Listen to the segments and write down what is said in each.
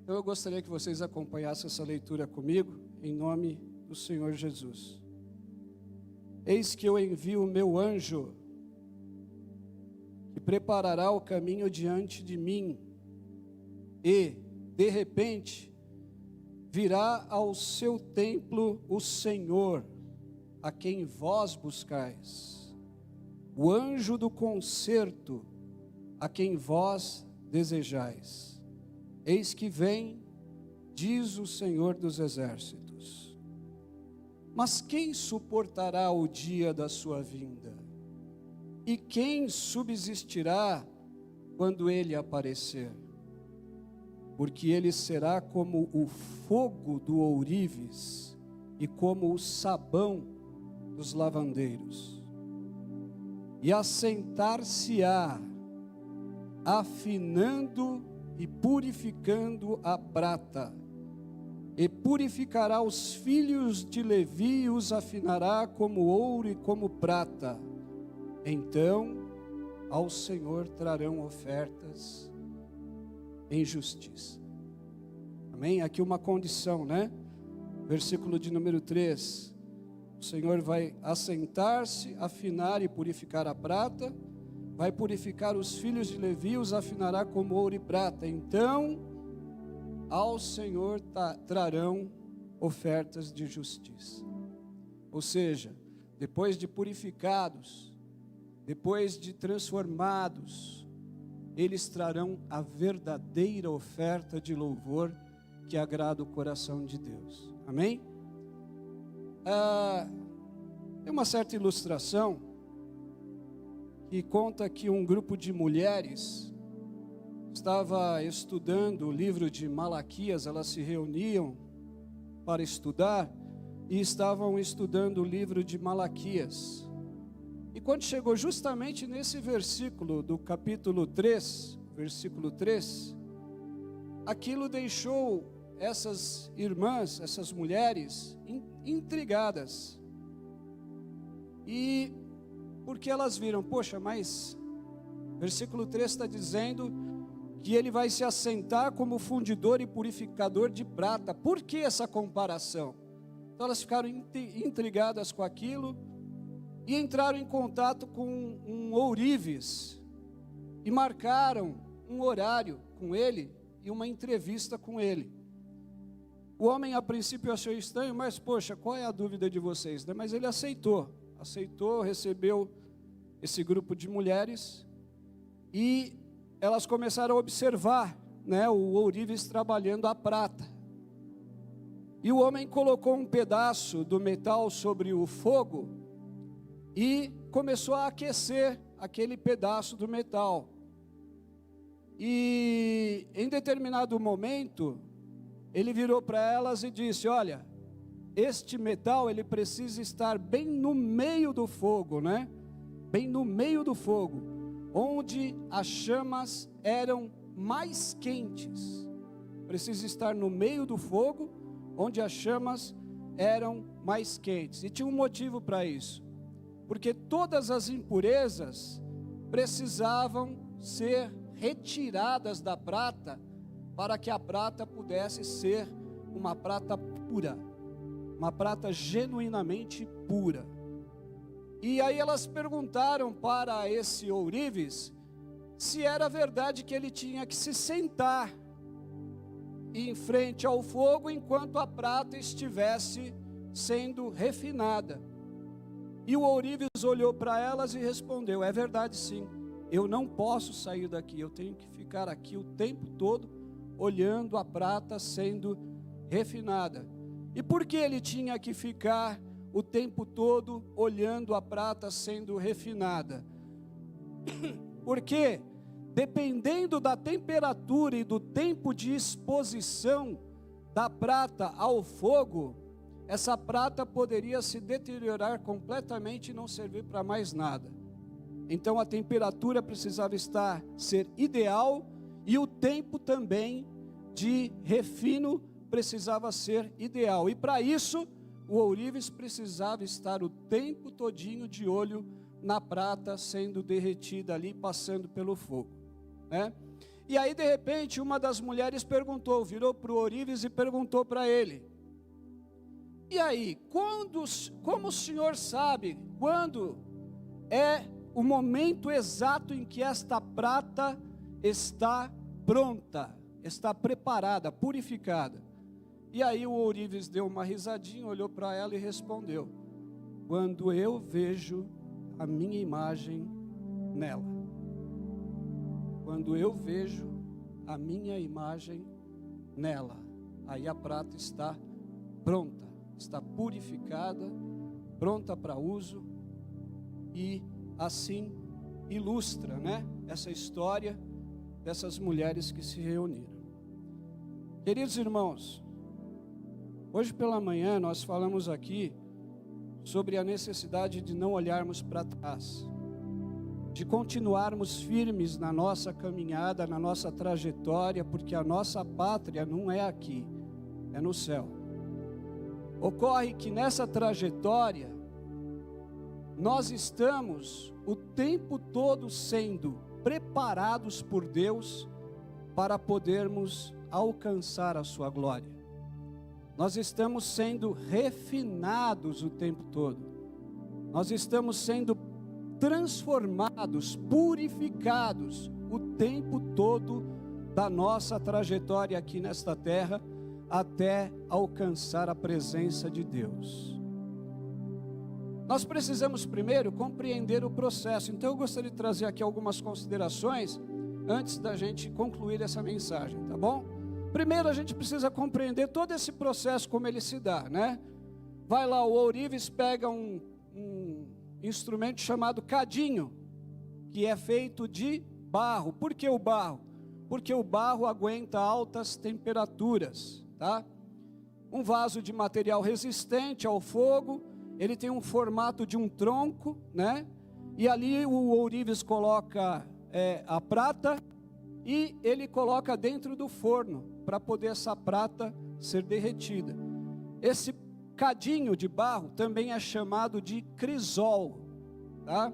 Então eu gostaria que vocês acompanhassem essa leitura comigo, em nome do Senhor Jesus. Eis que eu envio o meu anjo, que preparará o caminho diante de mim, e, de repente, virá ao seu templo o Senhor, a quem vós buscais, o anjo do concerto, a quem vós desejais. Eis que vem, diz o Senhor dos exércitos. Mas quem suportará o dia da sua vinda? E quem subsistirá quando ele aparecer? Porque ele será como o fogo do ourives e como o sabão dos lavandeiros. E assentar-se-á, afinando e purificando a prata, e purificará os filhos de Levi e os afinará como ouro e como prata. Então ao Senhor trarão ofertas em justiça. Amém? Aqui uma condição, né? Versículo de número 3. O Senhor vai assentar-se, afinar e purificar a prata, vai purificar os filhos de Levi, os afinará como ouro e prata. Então ao Senhor trarão ofertas de justiça. Ou seja, depois de purificados, depois de transformados, eles trarão a verdadeira oferta de louvor que agrada o coração de Deus. Amém? Tem uma certa ilustração que conta que um grupo de mulheres estava estudando o livro de Malaquias. Elas se reuniam para estudar e estavam estudando o livro de Malaquias. E quando chegou justamente nesse versículo do capítulo 3, versículo 3, aquilo deixou essas irmãs, essas mulheres, intrigadas. E porque elas viram, poxa, mas versículo 3 está dizendo que ele vai se assentar como fundidor e purificador de prata. Por que essa comparação? Então elas ficaram intrigadas com aquilo e entraram em contato com um ourives e marcaram um horário com ele e uma entrevista com ele. O homem a princípio achou estranho, mas poxa, qual é a dúvida de vocês, né? Mas ele aceitou, recebeu esse grupo de mulheres e elas começaram a observar, né, o ourives trabalhando a prata. E o homem colocou um pedaço do metal sobre o fogo e começou a aquecer aquele pedaço do metal. E em determinado momento, ele virou para elas e disse: olha, este metal ele precisa estar bem no meio do fogo, né? Bem no meio do fogo, onde as chamas eram mais quentes. Precisa estar no meio do fogo, onde as chamas eram mais quentes. E tinha um motivo para isso, porque todas as impurezas precisavam ser retiradas da prata, para que a prata pudesse ser uma prata pura, uma prata genuinamente pura. E aí elas perguntaram para esse ourives se era verdade que ele tinha que se sentar em frente ao fogo enquanto a prata estivesse sendo refinada. E o ourives olhou para elas e respondeu: é verdade sim, eu não posso sair daqui, eu tenho que ficar aqui o tempo todo olhando a prata sendo refinada. E por que ele tinha que ficar o tempo todo olhando a prata sendo refinada? Porque dependendo da temperatura e do tempo de exposição da prata ao fogo, essa prata poderia se deteriorar completamente e não servir para mais nada. Então a temperatura precisava ser ideal, e o tempo também de refino precisava ser ideal. E para isso, o ourives precisava estar o tempo todinho de olho na prata sendo derretida ali, passando pelo fogo, né? E aí, de repente, uma das mulheres virou para o ourives e perguntou para ele: e aí, como o senhor sabe quando é o momento exato em que esta prata está pronta, está preparada, purificada? E aí o ourives deu uma risadinha, olhou para ela e respondeu: quando eu vejo a minha imagem nela. Quando eu vejo a minha imagem nela, aí a prata está pronta, está purificada, pronta para uso. E assim ilustra, né, essa história dessas mulheres que se reuniram. Queridos irmãos, hoje pela manhã nós falamos aqui sobre a necessidade de não olharmos para trás, de continuarmos firmes na nossa caminhada, na nossa trajetória, porque a nossa pátria não é aqui, é no céu. Ocorre que nessa trajetória, nós estamos o tempo todo sendo preparados por Deus para podermos alcançar a sua glória. Nós estamos sendo refinados o tempo todo. Nós estamos sendo transformados, purificados o tempo todo da nossa trajetória aqui nesta terra, até alcançar a presença de Deus. Nós precisamos primeiro compreender o processo. Então eu gostaria de trazer aqui algumas considerações antes da gente concluir essa mensagem, tá bom? Primeiro a gente precisa compreender todo esse processo, como ele se dá, né? Vai lá, o ourives pega um instrumento chamado cadinho, que é feito de barro. Por que o barro? Porque o barro aguenta altas temperaturas, tá? Um vaso de material resistente ao fogo, ele tem um formato de um tronco, né? E ali o ourives coloca a prata e ele coloca dentro do forno para poder essa prata ser derretida. Esse cadinho de barro também é chamado de crisol, tá?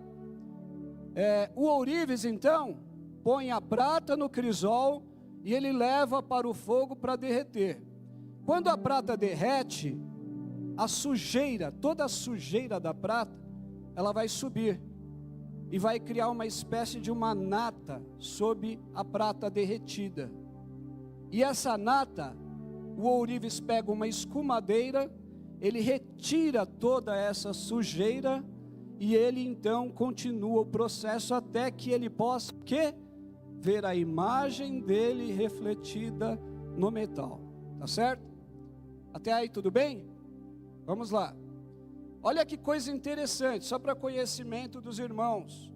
O ourives então põe a prata no crisol e ele leva para o fogo para derreter. Quando a prata derrete, a sujeira, toda a sujeira da prata, ela vai subir e vai criar uma espécie de uma nata sob a prata derretida. E essa nata, o ourives pega uma escumadeira, ele retira toda essa sujeira e ele então continua o processo até que ele possa ver a imagem dele refletida no metal. Tá certo? Até aí tudo bem? Vamos lá. Olha que coisa interessante, só para conhecimento dos irmãos.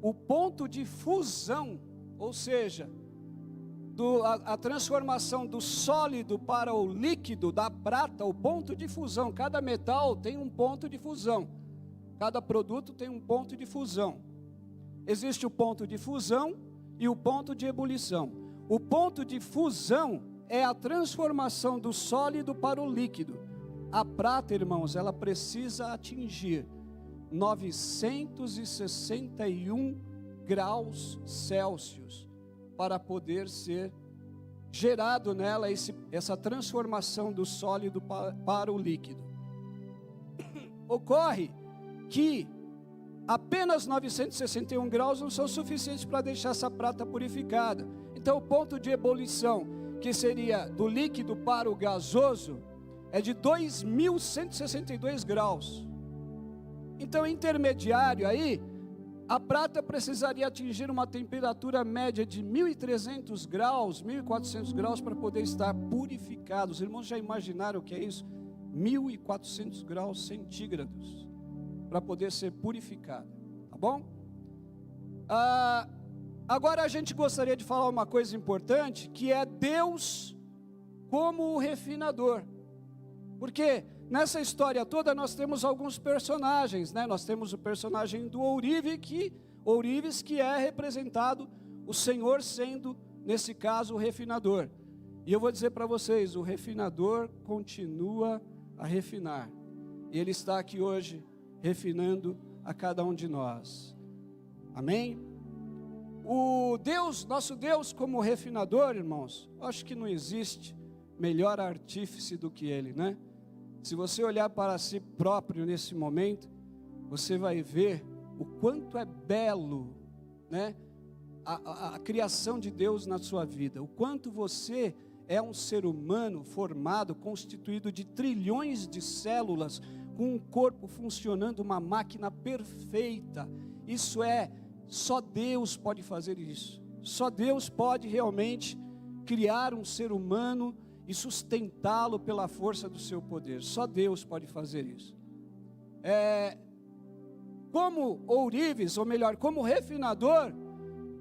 O ponto de fusão, ou seja, a transformação do sólido para o líquido da prata, o ponto de fusão, cada metal tem um ponto de fusão, cada produto tem um ponto de fusão. Existe o ponto de fusão e o ponto de ebulição. O ponto de fusão é a transformação do sólido para o líquido. A prata, irmãos, ela precisa atingir 961 graus Celsius para poder ser gerado nela essa transformação do sólido para o líquido. Ocorre que apenas 961 graus não são suficientes para deixar essa prata purificada. Então o ponto de ebulição, que seria do líquido para o gasoso, é de 2162 graus. Então intermediário aí, a prata precisaria atingir uma temperatura média de 1.300 graus, 1.400 graus para poder estar purificado. Os irmãos já imaginaram o que é isso? 1.400 graus centígrados para poder ser purificado, tá bom? Agora a gente gostaria de falar uma coisa importante, que é Deus como o refinador. Porque nessa história toda nós temos alguns personagens, né? Nós temos o personagem do ourives, que é representado o Senhor sendo, nesse caso, o refinador. E eu vou dizer para vocês, o refinador continua a refinar. E Ele está aqui hoje refinando a cada um de nós. Amém? O Deus, nosso Deus como refinador, irmãos, eu acho que não existe melhor artífice do que Ele, né? Se você olhar para si próprio nesse momento, você vai ver o quanto é belo, né? A criação de Deus na sua vida, o quanto você é um ser humano formado, constituído de trilhões de células, com um corpo funcionando, uma máquina perfeita. Isso só Deus pode fazer isso. Só Deus pode realmente criar um ser humano e sustentá-lo pela força do seu poder. Só Deus pode fazer isso. Como ourives, ou melhor, como refinador,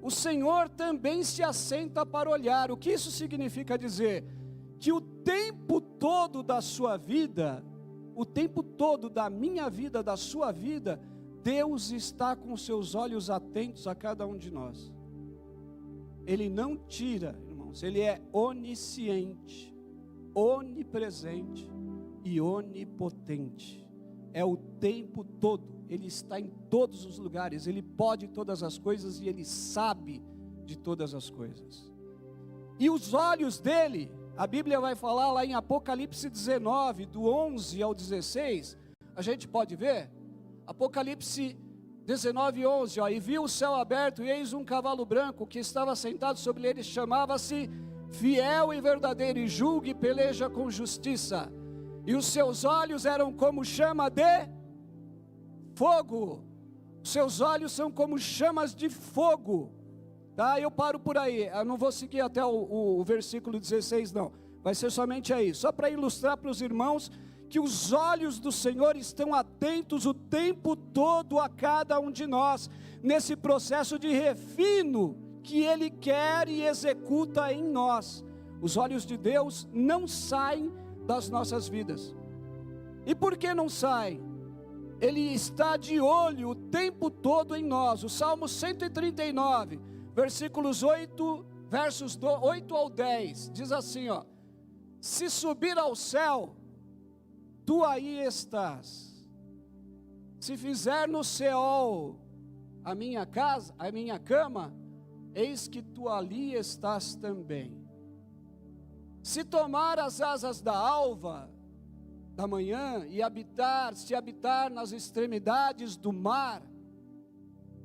o Senhor também se assenta para olhar. O que isso significa dizer? Que o tempo todo da sua vida, o tempo todo da minha vida, da sua vida, Deus está com seus olhos atentos a cada um de nós. Ele não tira, irmãos, Ele é onisciente, onipresente e onipotente. É o tempo todo. Ele está em todos os lugares, Ele pode todas as coisas e Ele sabe de todas as coisas. E os olhos dele, a Bíblia vai falar lá em Apocalipse 19, do 11 ao 16, a gente pode ver? Apocalipse 19, 11, e viu o céu aberto e eis um cavalo branco que estava sentado sobre ele, chamava-se Fiel e Verdadeiro, e julga e peleja com justiça, e os seus olhos eram como chama de fogo. Seus olhos são como chamas de fogo. Tá? Eu paro por aí. Eu não vou seguir até o versículo 16 não. Vai ser somente aí. Só para ilustrar para os irmãos que os olhos do Senhor estão atentos o tempo todo a cada um de nós, nesse processo de refino que Ele quer e executa em nós. Os olhos de Deus não saem das nossas vidas. E por que não saem? Ele está de olho o tempo todo em nós. O Salmo 139, versículos 8, versos 8 ao 10, diz assim, se subir ao céu, tu aí estás. Se fizer no Seol a minha casa, a minha cama, eis que tu ali estás também. Se tomar as asas da alva, da manhã, e se habitar nas extremidades do mar,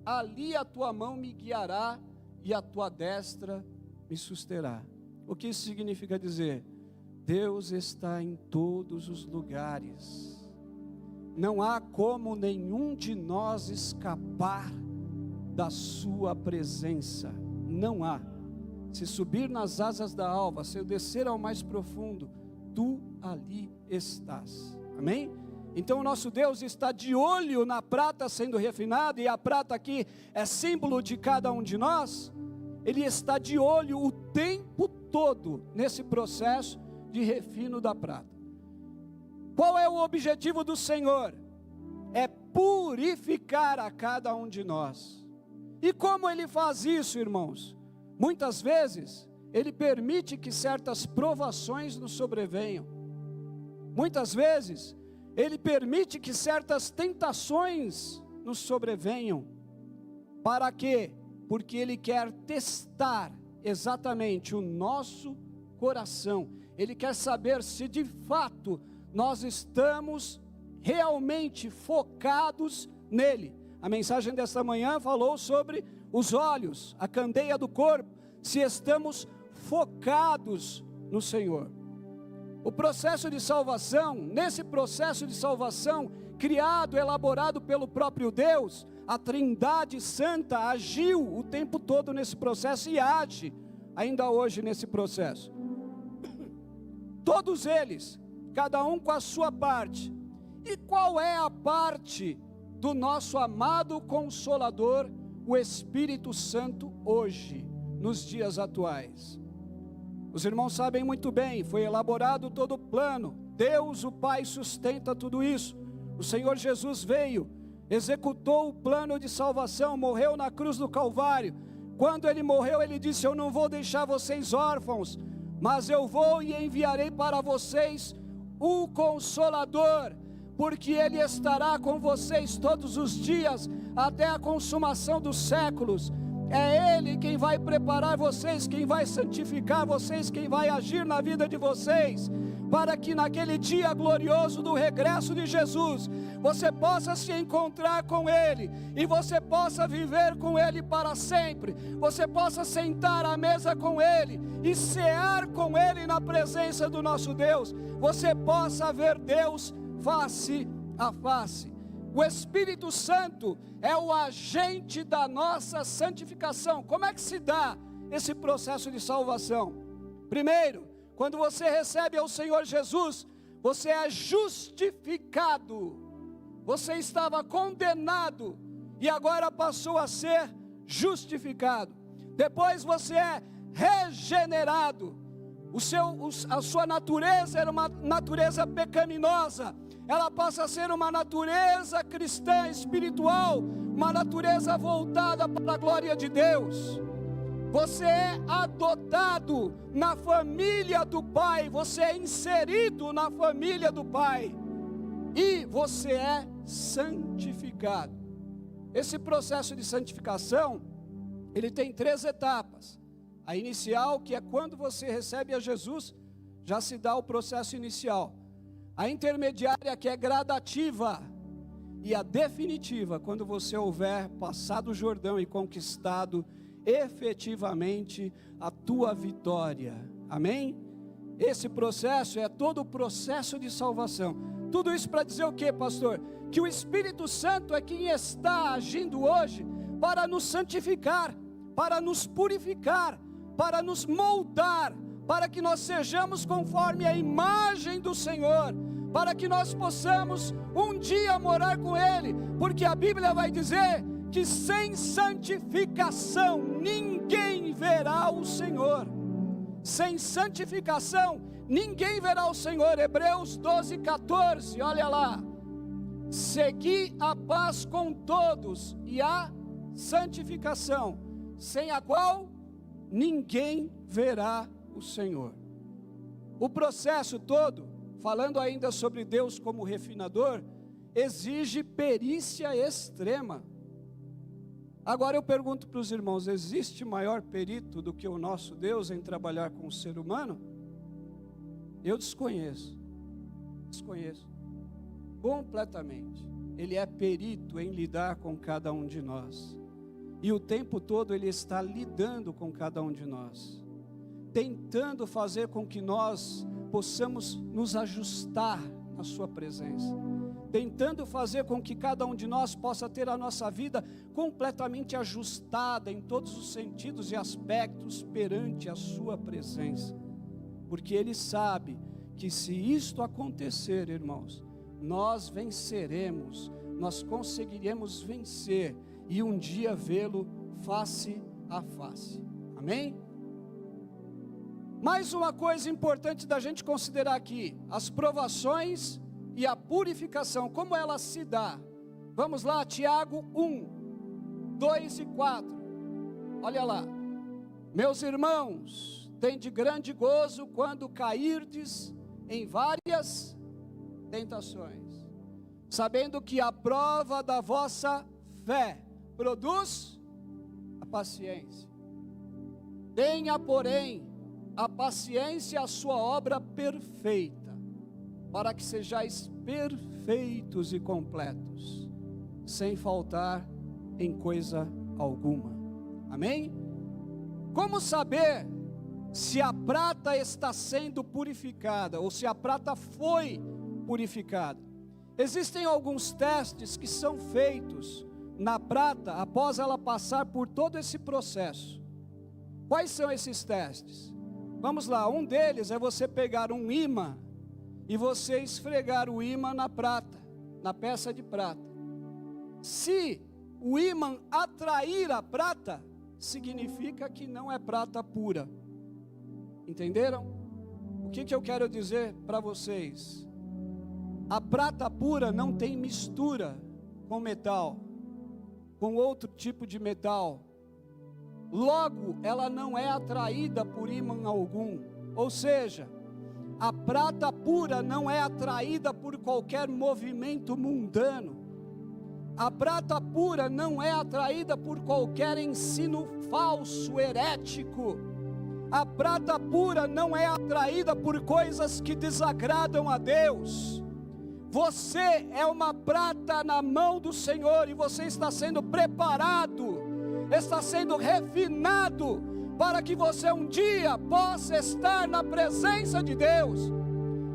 ali a tua mão me guiará e a tua destra me susterá. O que isso significa dizer? Deus está em todos os lugares. Não há como nenhum de nós escapar da sua presença. Não há. Se subir nas asas da alva, se eu descer ao mais profundo, tu ali estás. Amém? Então o nosso Deus está de olho na prata sendo refinada, e a prata aqui é símbolo de cada um de nós. Ele está de olho o tempo todo nesse processo de refino da prata. Qual é o objetivo do Senhor? É purificar a cada um de nós. E como Ele faz isso, irmãos? Muitas vezes Ele permite que certas provações nos sobrevenham. Muitas vezes Ele permite que certas tentações nos sobrevenham. Para quê? Porque Ele quer testar exatamente o nosso coração. Ele quer saber se de fato nós estamos realmente focados nele. A mensagem desta manhã falou sobre os olhos, a candeia do corpo, se estamos focados no Senhor. O processo de salvação, nesse processo de salvação, criado, elaborado pelo próprio Deus, a Trindade Santa agiu o tempo todo nesse processo e age ainda hoje nesse processo. Todos eles, cada um com a sua parte. E qual é a parte do nosso amado Consolador, o Espírito Santo, hoje, nos dias atuais? Os irmãos sabem muito bem, foi elaborado todo o plano. Deus, o Pai, sustenta tudo isso. O Senhor Jesus veio, executou o plano de salvação, morreu na cruz do Calvário. Quando Ele morreu, Ele disse: eu não vou deixar vocês órfãos, mas eu vou e enviarei para vocês o Consolador, porque Ele estará com vocês todos os dias, até a consumação dos séculos. É Ele quem vai preparar vocês, quem vai santificar vocês, quem vai agir na vida de vocês, para que naquele dia glorioso do regresso de Jesus, você possa se encontrar com Ele, e você possa viver com Ele para sempre, você possa sentar à mesa com Ele, e cear com Ele na presença do nosso Deus, você possa ver Deus face a face. O Espírito Santo é o agente da nossa santificação. Como é que se dá esse processo de salvação? Primeiro, quando você recebe ao Senhor Jesus, você é justificado. Você estava condenado e agora passou a ser justificado. Depois você é regenerado. A sua natureza era uma natureza pecaminosa, ela passa a ser uma natureza cristã espiritual, uma natureza voltada para a glória de Deus. Você é adotado na família do Pai, você é inserido na família do Pai, e você é santificado. Esse processo de santificação, ele tem 3 etapas. A inicial, que é quando você recebe a Jesus, já se dá o processo inicial. A intermediária, que é gradativa, e a definitiva, quando você houver passado o Jordão e conquistado efetivamente a tua vitória. Amém? Esse processo é todo o processo de salvação. Tudo isso para dizer o que, pastor? Que o Espírito Santo é quem está agindo hoje para nos santificar, para nos purificar, para nos moldar, para que nós sejamos conforme a imagem do Senhor, para que nós possamos um dia morar com Ele, porque a Bíblia vai dizer que sem santificação ninguém verá o Senhor. Sem santificação ninguém verá o Senhor. Hebreus 12:14, olha lá: segui a paz com todos e a santificação, sem a qual ninguém verá o Senhor. O processo todo, falando ainda sobre Deus como refinador, exige perícia extrema. Agora eu pergunto para os irmãos: existe maior perito do que o nosso Deus em trabalhar com o ser humano? Eu desconheço completamente. Ele é perito em lidar com cada um de nós, e o tempo todo Ele está lidando com cada um de nós, tentando fazer com que nós possamos nos ajustar na sua presença, tentando fazer com que cada um de nós possa ter a nossa vida completamente ajustada em todos os sentidos e aspectos perante a sua presença, porque Ele sabe que se isto acontecer, irmãos, nós venceremos, nós conseguiremos vencer e um dia vê-lo face a face. Amém? Mais uma coisa importante da gente considerar aqui: as provações e a purificação, como ela se dá. Vamos lá, Tiago 1, 2 e 4, olha lá: meus irmãos, tende grande gozo quando cairdes em várias tentações, sabendo que a prova da vossa fé produz a paciência. Tenha, porém, a paciência a sua obra perfeita, para que sejais perfeitos e completos, sem faltar em coisa alguma. Amém? Como saber se a prata está sendo purificada, ou se a prata foi purificada? Existem alguns testes que são feitos na prata após ela passar por todo esse processo. Quais são esses testes? Vamos lá, um deles é você pegar um ímã e você esfregar o ímã na prata, na peça de prata. Se o ímã atrair a prata, significa que não é prata pura. Entenderam? O que eu quero dizer para vocês? A prata pura não tem mistura com metal, com outro tipo de metal. Logo, ela não é atraída por ímã algum. Ou seja, a prata pura não é atraída por qualquer movimento mundano. A prata pura não é atraída por qualquer ensino falso, herético. A prata pura não é atraída por coisas que desagradam a Deus. Você é uma prata na mão do Senhor e você está sendo preparado, está sendo refinado para que você um dia possa estar na presença de Deus.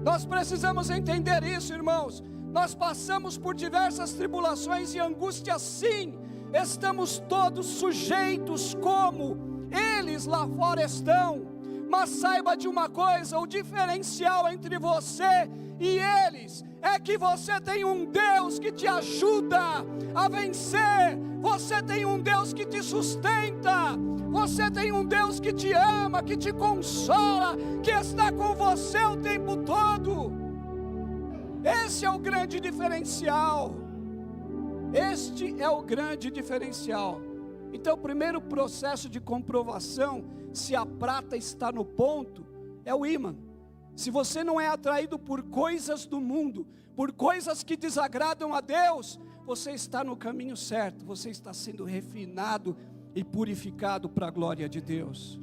Nós precisamos entender isso, irmãos. Nós passamos por diversas tribulações e angústias, sim. Estamos todos sujeitos como eles lá fora estão. Mas saiba de uma coisa: o diferencial entre você e eles é que você tem um Deus que te ajuda a vencer. Você tem um Deus que te sustenta. Você tem um Deus que te ama, que te consola, que está com você o tempo todo. Esse é o grande diferencial. Este é o grande diferencial. Então, o primeiro processo de comprovação se a prata está no ponto é o ímã. Se você não é atraído por coisas do mundo, por coisas que desagradam a Deus, você está no caminho certo. Você está sendo refinado e purificado para a glória de Deus.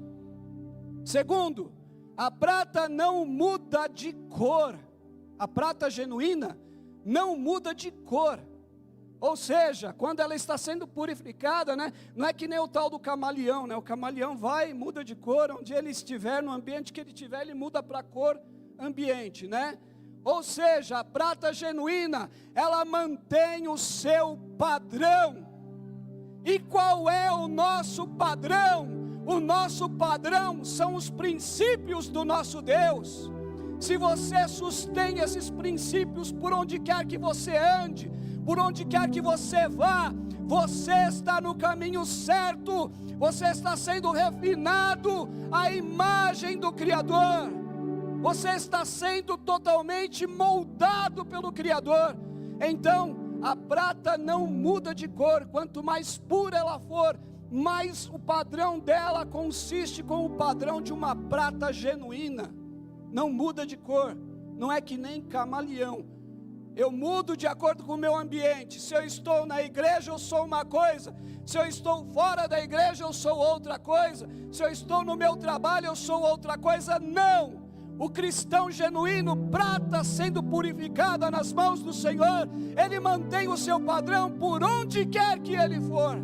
Segundo, a prata não muda de cor. A prata genuína não muda de cor. Ou seja, quando ela está sendo purificada, né, não é que nem o tal do camaleão, né? O camaleão vai e muda de cor, onde ele estiver, no ambiente que ele estiver, ele muda para a cor ambiente, né? Ou seja, a prata genuína, ela mantém o seu padrão. E qual é o nosso padrão? O nosso padrão são os princípios do nosso Deus. Se você sustém esses princípios por onde quer que você ande, por onde quer que você vá, você está no caminho certo. Você está sendo refinado à imagem do Criador. Você está sendo totalmente moldado pelo Criador. Então, a prata não muda de cor. Quanto mais pura ela for, mais o padrão dela consiste com o padrão de uma prata genuína. Não muda de cor. Não é que nem camaleão. Eu mudo de acordo com o meu ambiente. Se eu estou na igreja, eu sou uma coisa. Se eu estou fora da igreja, eu sou outra coisa. Se eu estou no meu trabalho, eu sou outra coisa. Não! O cristão genuíno, prata sendo purificada nas mãos do Senhor, ele mantém o seu padrão por onde quer que ele for.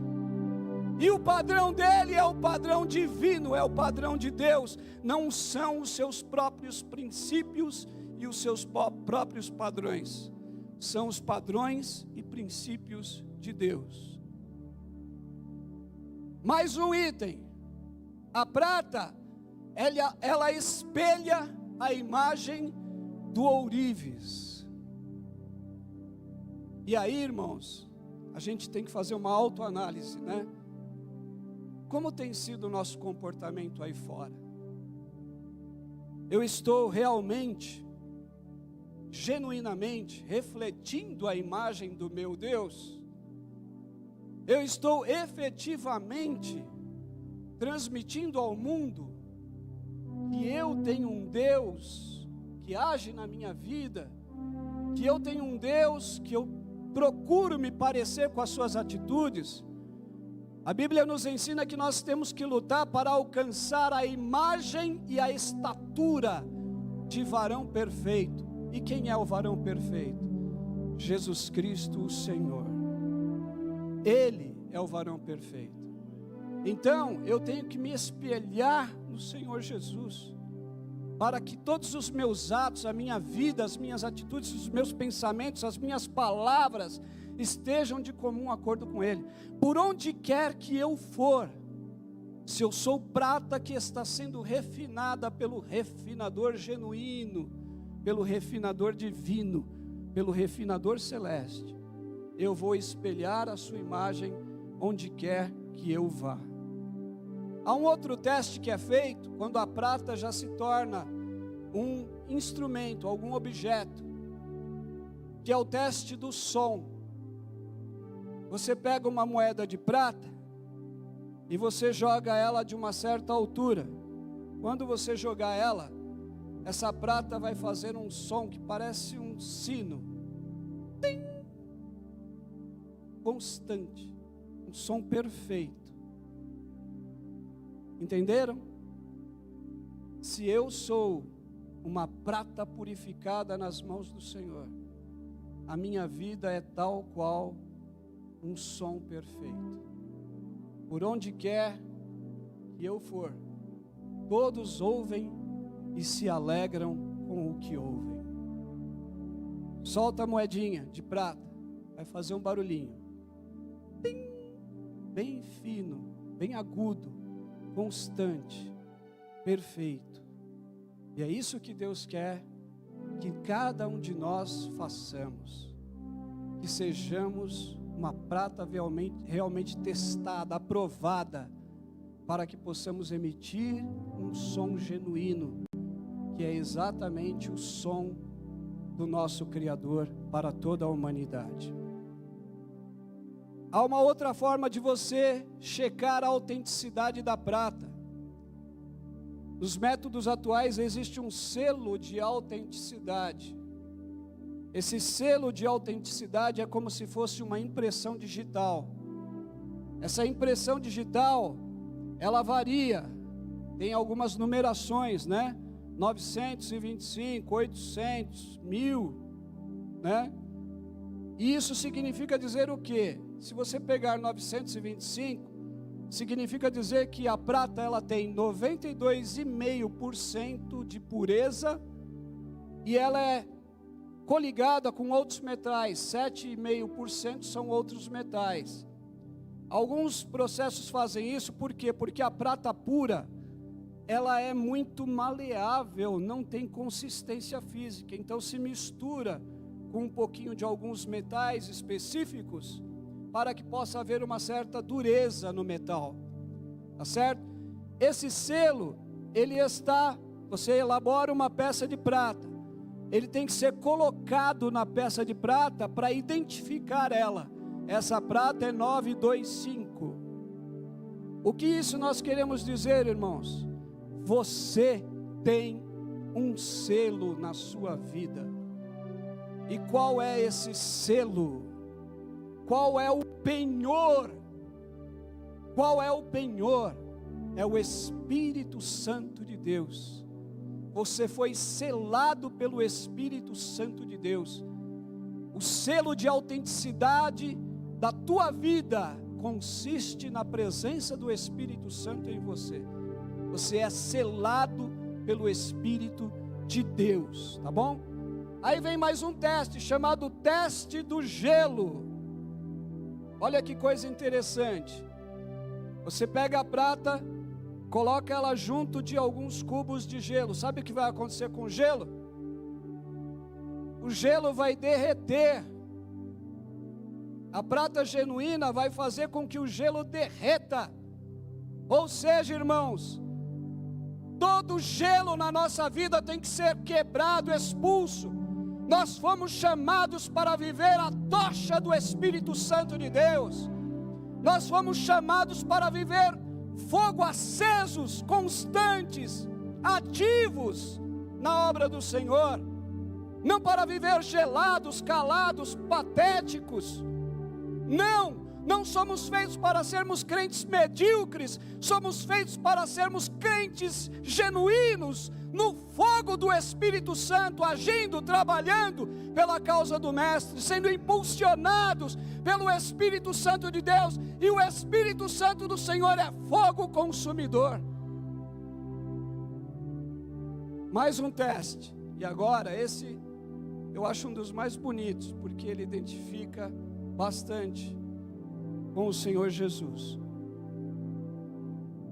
E o padrão dele é o padrão divino, é o padrão de Deus. Não são os seus próprios princípios e os seus próprios padrões. São os padrões e princípios de Deus. Mais um item. A prata, ela espelha a imagem do ourives. E aí, irmãos, a gente tem que fazer uma autoanálise, né? Como tem sido o nosso comportamento aí fora? Eu estou realmente, genuinamente, refletindo a imagem do meu Deus? Eu estou efetivamente transmitindo ao mundo que eu tenho um Deus que age na minha vida, que eu tenho um Deus que eu procuro me parecer com as suas atitudes? A Bíblia nos ensina que nós temos que lutar para alcançar a imagem e a estatura de varão perfeito. E quem é o varão perfeito? Jesus Cristo, o Senhor. Ele é o varão perfeito. Então, eu tenho que me espelhar no Senhor Jesus, para que todos os meus atos, a minha vida, as minhas atitudes, os meus pensamentos, as minhas palavras estejam de comum acordo com Ele. Por onde quer que eu for, se eu sou prata que está sendo refinada pelo refinador genuíno, pelo refinador divino, pelo refinador celeste, eu vou espelhar a sua imagem onde quer que eu vá. Há um outro teste que é feito quando a prata já se torna um instrumento, algum objeto, que é o teste do som. Você pega uma moeda de prata e você joga ela de uma certa altura. Quando você jogar ela, essa prata vai fazer um som que parece um sino. Tim! constante, um som perfeito. Entenderam? Se eu sou uma prata purificada nas mãos do Senhor, a minha vida é tal qual um som perfeito. Por onde quer que eu for, todos ouvem e se alegram com o que ouvem. Solta a moedinha de prata, vai fazer um barulhinho. Tim! Bem fino, bem agudo, constante, perfeito. E é isso que Deus quer que cada um de nós façamos. Que sejamos uma prata realmente testada, aprovada, para que possamos emitir um som genuíno, que é exatamente o som do nosso Criador para toda a humanidade. Há uma outra forma de você checar a autenticidade da prata. Nos métodos atuais existe um selo de autenticidade. Esse selo de autenticidade é como se fosse uma impressão digital. Essa impressão digital, ela varia, tem algumas numerações, né? 925, 800, 1000, né? E isso significa dizer o quê? Se você pegar 925, significa dizer que a prata ela tem 92,5% de pureza e ela é coligada com outros metais, 7,5% são outros metais. Alguns processos fazem isso, por quê? Porque a prata pura, ela é muito maleável, não tem consistência física, então se mistura com um pouquinho de alguns metais específicos, para que possa haver uma certa dureza no metal, tá certo? Esse selo, você elabora uma peça de prata, ele tem que ser colocado na peça de prata para identificar ela. Essa prata é 925. O que isso nós queremos dizer, irmãos? Você tem um selo na sua vida. E qual é esse selo? Qual é o penhor? Qual é o penhor? É o Espírito Santo de Deus. Você foi selado pelo Espírito Santo de Deus. O selo de autenticidade da tua vida consiste na presença do Espírito Santo em você. Você é selado pelo Espírito de Deus, tá bom? Aí vem mais um teste, chamado teste do gelo. Olha que coisa interessante. Você pega a prata, coloca ela junto de alguns cubos de gelo. Sabe o que vai acontecer com o gelo? O gelo vai derreter. A prata genuína vai fazer com que o gelo derreta. Ou seja, irmãos, todo gelo na nossa vida tem que ser quebrado, expulso. Nós fomos chamados para viver a tocha do Espírito Santo de Deus. Nós fomos chamados para viver fogo acesos, constantes, ativos na obra do Senhor. Não para viver gelados, calados, patéticos. Não somos feitos para sermos crentes medíocres, somos feitos para sermos crentes genuínos, no fogo do Espírito Santo, agindo, trabalhando pela causa do Mestre, sendo impulsionados pelo Espírito Santo de Deus, e o Espírito Santo do Senhor é fogo consumidor. Mais um teste, e agora esse eu acho um dos mais bonitos, porque ele identifica bastante com o Senhor Jesus.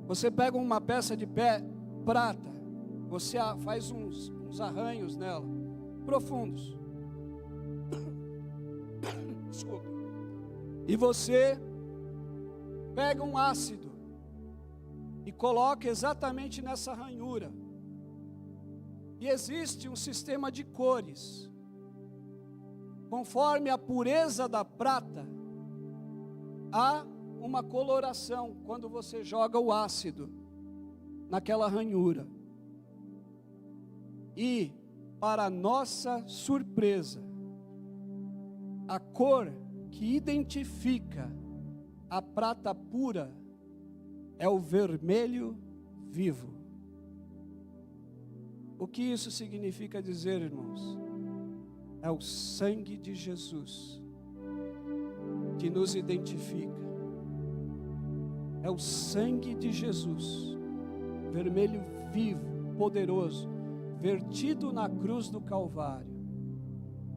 Você pega uma peça de prata, você faz uns arranhos nela, profundos. Desculpa. E você pega um ácido e coloca exatamente nessa ranhura. E existe um sistema de cores. Conforme a pureza da prata, há uma coloração quando você joga o ácido naquela ranhura. E, para nossa surpresa, a cor que identifica a prata pura é o vermelho vivo. O que isso significa dizer, irmãos? É o sangue de Jesus que nos identifica. É o sangue de Jesus, vermelho vivo, poderoso, vertido na cruz do Calvário,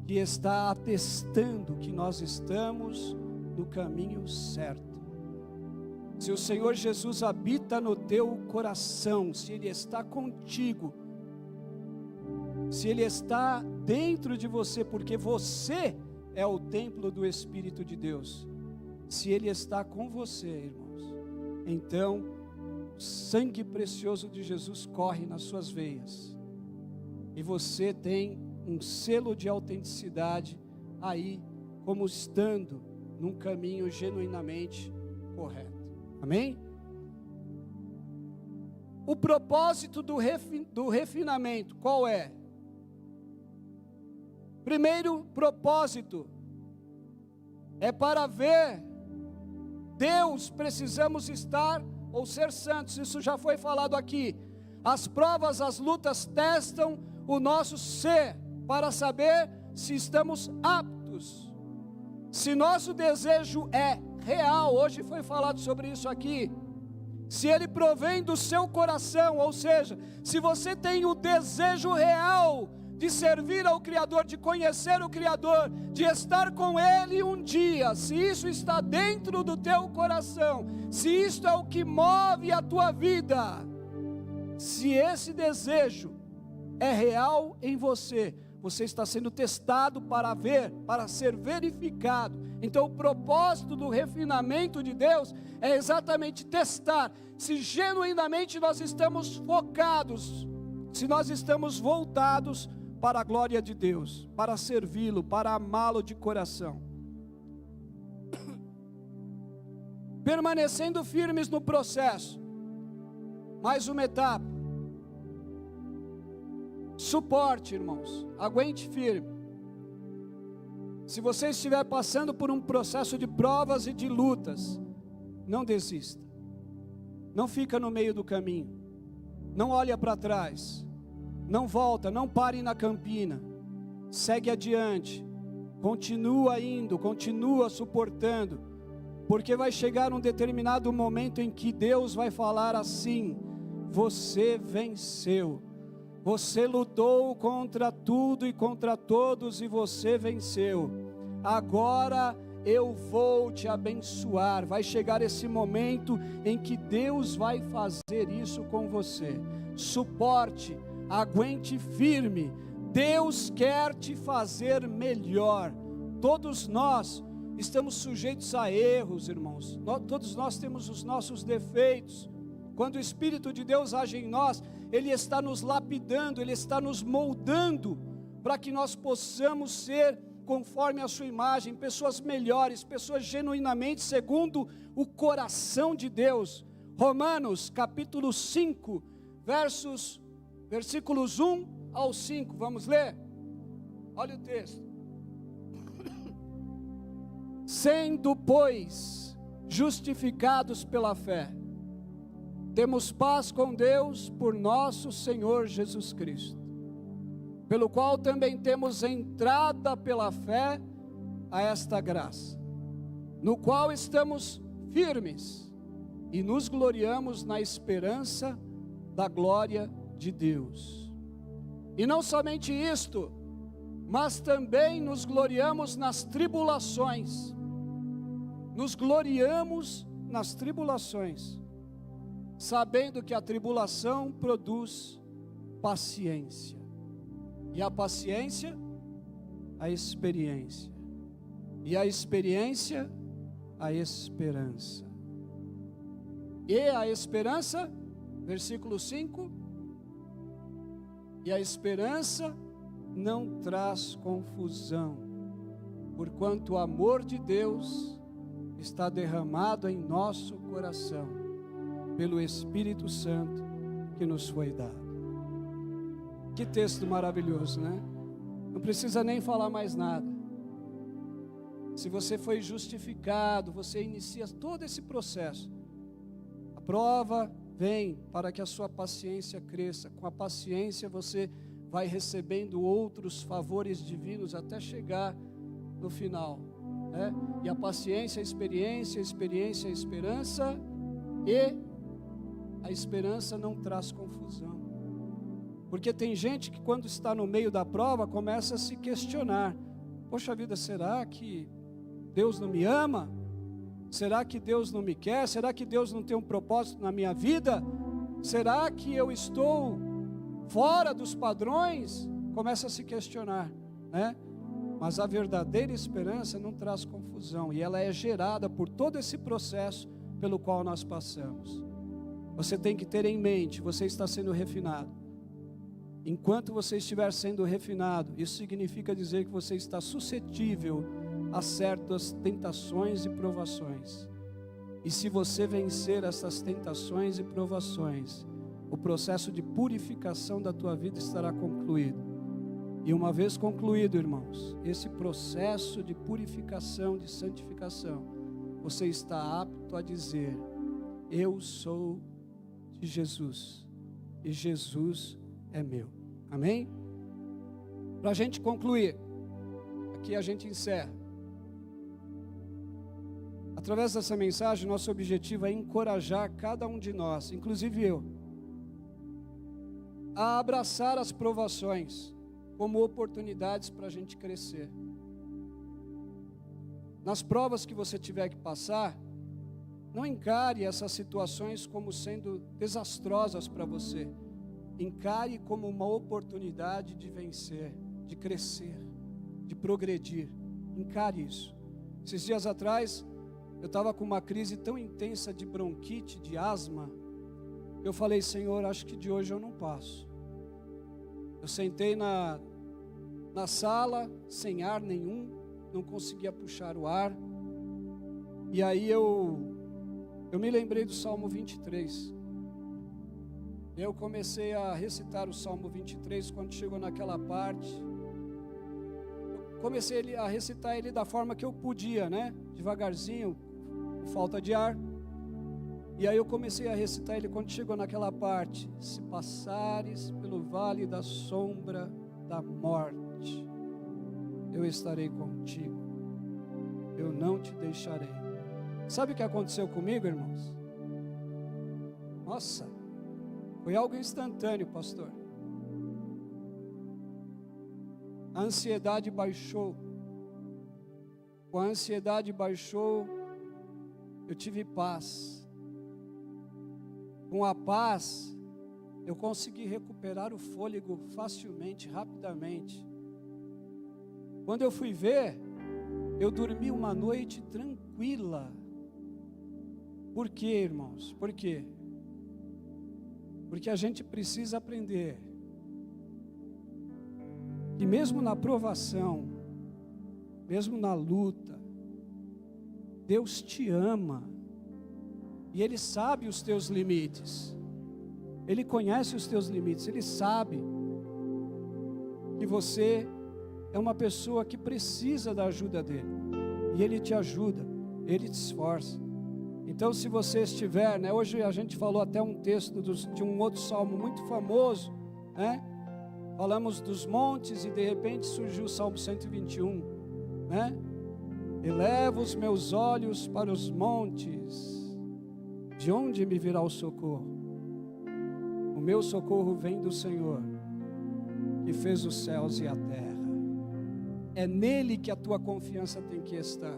que está atestando que nós estamos no caminho certo. Se o Senhor Jesus habita no teu coração, se Ele está contigo, se Ele está dentro de você, porque você é o templo do Espírito de Deus, se Ele está com você, irmãos, então o sangue precioso de Jesus corre nas suas veias, e você tem um selo de autenticidade aí, como estando num caminho genuinamente correto. Amém? O propósito do refinamento, qual é? Primeiro propósito é para ver Deus, precisamos estar ou ser santos. Isso já foi falado aqui. As provas, as lutas testam o nosso ser para saber se estamos aptos, se nosso desejo é real. Hoje foi falado sobre isso aqui. Se ele provém do seu coração, ou seja, se você tem o desejo real de servir ao Criador, de conhecer o Criador, de estar com Ele um dia, se isso está dentro do teu coração, se isto é o que move a tua vida, se esse desejo é real em você, você está sendo testado para ver, para ser verificado. Então o propósito do refinamento de Deus é exatamente testar se genuinamente nós estamos focados, se nós estamos voltados para a glória de Deus, para servi-lo, para amá-lo de coração. Permanecendo firmes no processo. Mais uma etapa. Suporte, irmãos. Aguente firme. Se você estiver passando por um processo de provas e de lutas, não desista. Não fica no meio do caminho. Não olha para trás. Não volta, não pare na campina, segue adiante, continua indo, continua suportando, porque vai chegar um determinado momento em que Deus vai falar assim: você venceu, você lutou contra tudo e contra todos e você venceu, agora eu vou te abençoar. Vai chegar esse momento em que Deus vai fazer isso com você. Suporte, aguente firme, Deus quer te fazer melhor. Todos nós estamos sujeitos a erros, irmãos. Todos nós temos os nossos defeitos. Quando o Espírito de Deus age em nós, Ele está nos lapidando, Ele está nos moldando, para que nós possamos ser conforme a sua imagem, pessoas melhores, pessoas genuinamente segundo o coração de Deus. Romanos capítulo 5, versículos 1 ao 5, vamos ler? Olha o texto. Sendo, pois, justificados pela fé, temos paz com Deus por nosso Senhor Jesus Cristo, pelo qual também temos entrada pela fé a esta graça, no qual estamos firmes e nos gloriamos na esperança da glória de Deus. E não somente isto, mas também nos gloriamos nas tribulações. Nos gloriamos nas tribulações, sabendo que a tribulação produz paciência, e a paciência, a experiência, e a experiência, a esperança. E a esperança, versículo 5, e a esperança não traz confusão, porquanto o amor de Deus está derramado em nosso coração, pelo Espírito Santo que nos foi dado. Que texto maravilhoso, né? Não precisa nem falar mais nada. Se você foi justificado, você inicia todo esse processo. A prova vem para que a sua paciência cresça. Com a paciência você vai recebendo outros favores divinos até chegar no final, né? E a paciência, a experiência, a esperança, e a esperança não traz confusão. Porque tem gente que quando está no meio da prova começa a se questionar: poxa vida, será que Deus não me ama? Será que Deus não me quer? Será que Deus não tem um propósito na minha vida? Será que eu estou fora dos padrões? Começa a se questionar, né? Mas a verdadeira esperança não traz confusão, e ela é gerada por todo esse processo pelo qual nós passamos. Você tem que ter em mente, você está sendo refinado. Enquanto você estiver sendo refinado, isso significa dizer que você está suscetível a certas tentações e provações. E se você vencer essas tentações e provações, o processo de purificação da tua vida estará concluído. E uma vez concluído, irmãos, esse processo de purificação, de santificação, você está apto a dizer: eu sou de Jesus, e Jesus é meu. Amém? Para a gente concluir, aqui a gente encerra. Através dessa mensagem, nosso objetivo é encorajar cada um de nós, inclusive eu, a abraçar as provações como oportunidades para a gente crescer. Nas provas que você tiver que passar, não encare essas situações como sendo desastrosas para você. Encare como uma oportunidade de vencer, de crescer, de progredir. Encare isso. Esses dias atrás, eu estava com uma crise tão intensa de bronquite, de asma. Eu falei: Senhor, acho que de hoje eu não passo. Eu sentei na sala, sem ar nenhum, não conseguia puxar o ar. E aí eu me lembrei do Salmo 23. Eu comecei a recitar o Salmo 23, quando chegou naquela parte. Eu comecei a recitar ele da forma que eu podia, né? Devagarzinho, com falta de ar. E aí eu comecei a recitar ele quando chegou naquela parte: se passares pelo vale da sombra da morte, eu estarei contigo, eu não te deixarei. Sabe o que aconteceu comigo, irmãos? Nossa, foi algo instantâneo, pastor. A ansiedade baixou. Com a ansiedade baixou, eu tive paz. Com a paz, eu consegui recuperar o fôlego facilmente, rapidamente. Quando eu fui ver, eu dormi uma noite tranquila. Por quê, irmãos? Por quê? Porque a gente precisa aprender que mesmo na provação, mesmo na luta, Deus te ama. E Ele sabe os teus limites. Ele conhece os teus limites. Ele sabe que você é uma pessoa que precisa da ajuda dEle. E Ele te ajuda, Ele te esforça. Então, se você estiver, né, hoje a gente falou até um texto de um outro salmo muito famoso, né? Falamos dos montes e de repente surgiu o Salmo 121, né? Eleva os meus olhos para os montes, de onde me virá o socorro? O meu socorro vem do Senhor, que fez os céus e a terra. É nele que a tua confiança tem que estar.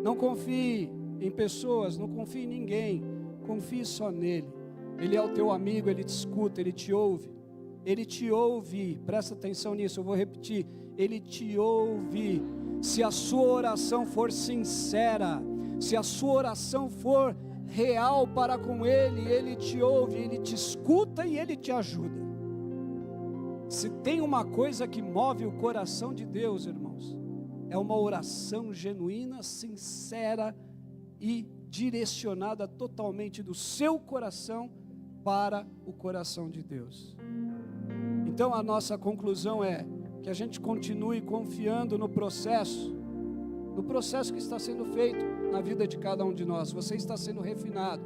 Não confie em pessoas, não confie em ninguém, confie só nele. Ele é o teu amigo, ele te escuta, ele te ouve. Ele te ouve, presta atenção nisso, eu vou repetir. Ele te ouve. Se a sua oração for sincera, se a sua oração for real para com Ele, Ele te ouve, Ele te escuta e Ele te ajuda. Se tem uma coisa que move o coração de Deus, irmãos, é uma oração genuína, sincera e direcionada totalmente do seu coração para o coração de Deus. Então a nossa conclusão é que a gente continue confiando no processo, no processo que está sendo feito na vida de cada um de nós. Você está sendo refinado.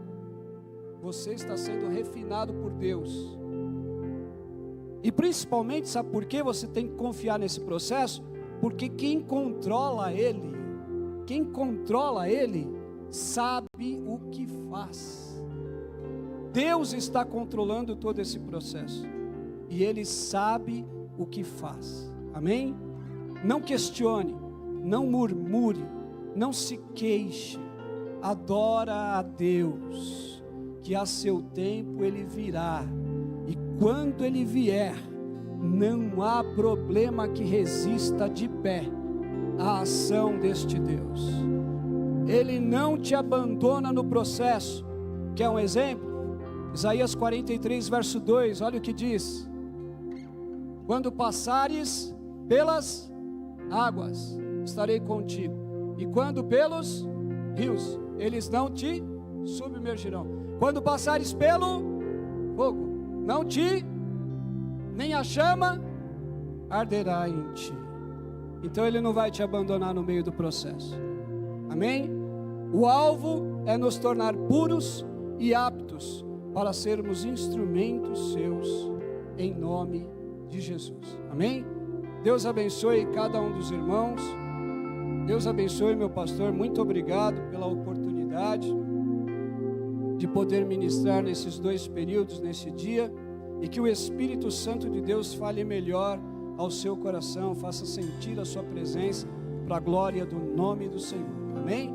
Você está sendo refinado por Deus. E principalmente, sabe por que você tem que confiar nesse processo? Porque quem controla ele, sabe o que faz. Deus está controlando todo esse processo. E Ele sabe o que faz. Amém? Não questione, não murmure, não se queixe. Adora a Deus, que a seu tempo Ele virá. E quando Ele vier, não há problema que resista de pé à ação deste Deus. Ele não te abandona no processo. Quer um exemplo? Isaías 43, verso 2, olha o que diz: quando passares pelas águas, estarei contigo, e quando pelos rios, eles não te submergirão. Quando passares pelo fogo, não te, nem a chama arderá em ti. Então Ele não vai te abandonar no meio do processo. Amém? O alvo é nos tornar puros e aptos para sermos instrumentos seus, em nome de Jesus. Amém? Deus abençoe cada um dos irmãos. Deus abençoe meu pastor. Muito obrigado pela oportunidade de poder ministrar nesses 2 períodos, nesse dia, e que o Espírito Santo de Deus fale melhor ao seu coração, faça sentir a sua presença, para a glória do nome do Senhor. Amém?